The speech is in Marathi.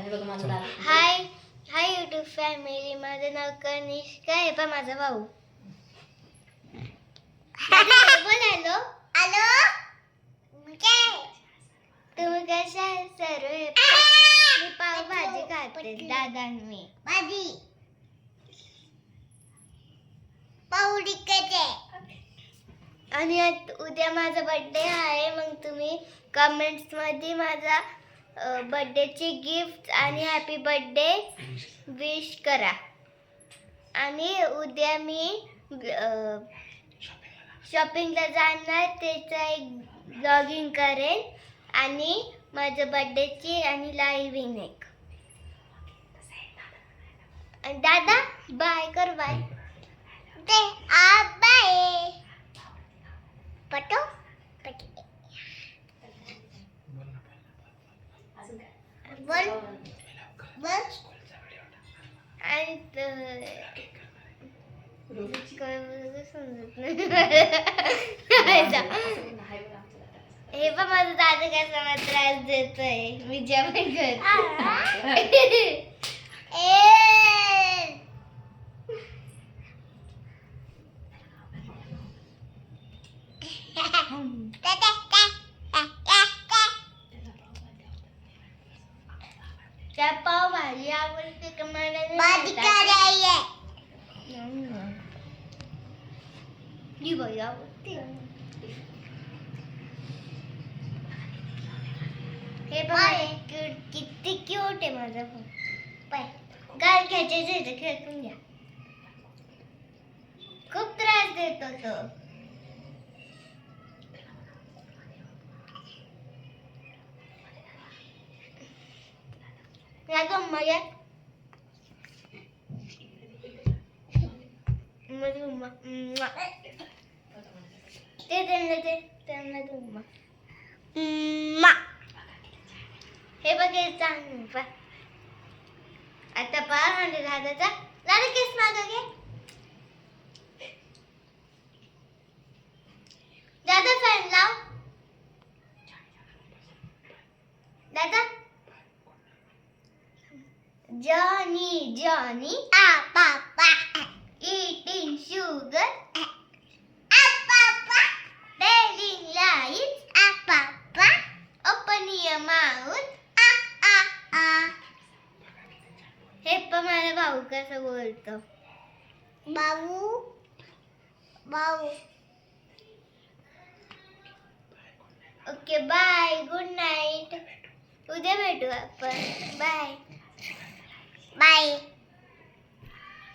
हाय हाय यूट्यूब फॅमिली, माझं नाव कनिष्का आहे. पण माझा भाऊ बोल हॅलो हॅलो. तुम्ही कशा आहे सर्व? मी पावभाजी खाते. दादा मी भाजी पावडी खाते. आणि उद्या माझा बर्थडे आहे. मग तुम्ही कमेंट्स मध्ये माझा बर्थडेची गिफ्ट आणि हॅपी बर्थडे विश करा. आणि उद्या मी शॉपिंगला जाणार, त्याचा एक ब्लॉगिंग करेन आणि माझ्या बर्थडेची आणि लाईव्ह एक. दादा बाय कर. बाय ते बाय पटो बोल बोल. आणि समजत नाही. हे पण माझा दादा कसा मला त्रास देतोय. मी जेवण करते. त्या पाव भाजी आवडते का मला? भाजी करायला ही बाई आवडते. हे बघा किती क्यूट आहे माझा भाऊ. पाय गाल खेचायचं खेचून घ्या. खूप त्रास देतो तो. हे बघे चांगलं. आता पहा म्हणजे दादाचा दादा केस मागं घे. दादा फॅन लाव. दादा Johnny, Johnny, Papa, eating sugar, Papa, telling lies, Papa, open your mouth, हे पण माझा भाऊ कसं बोलतो. भाऊ भाऊ. Okay bye, good night. उद्या भेटू आपण. Bye bye.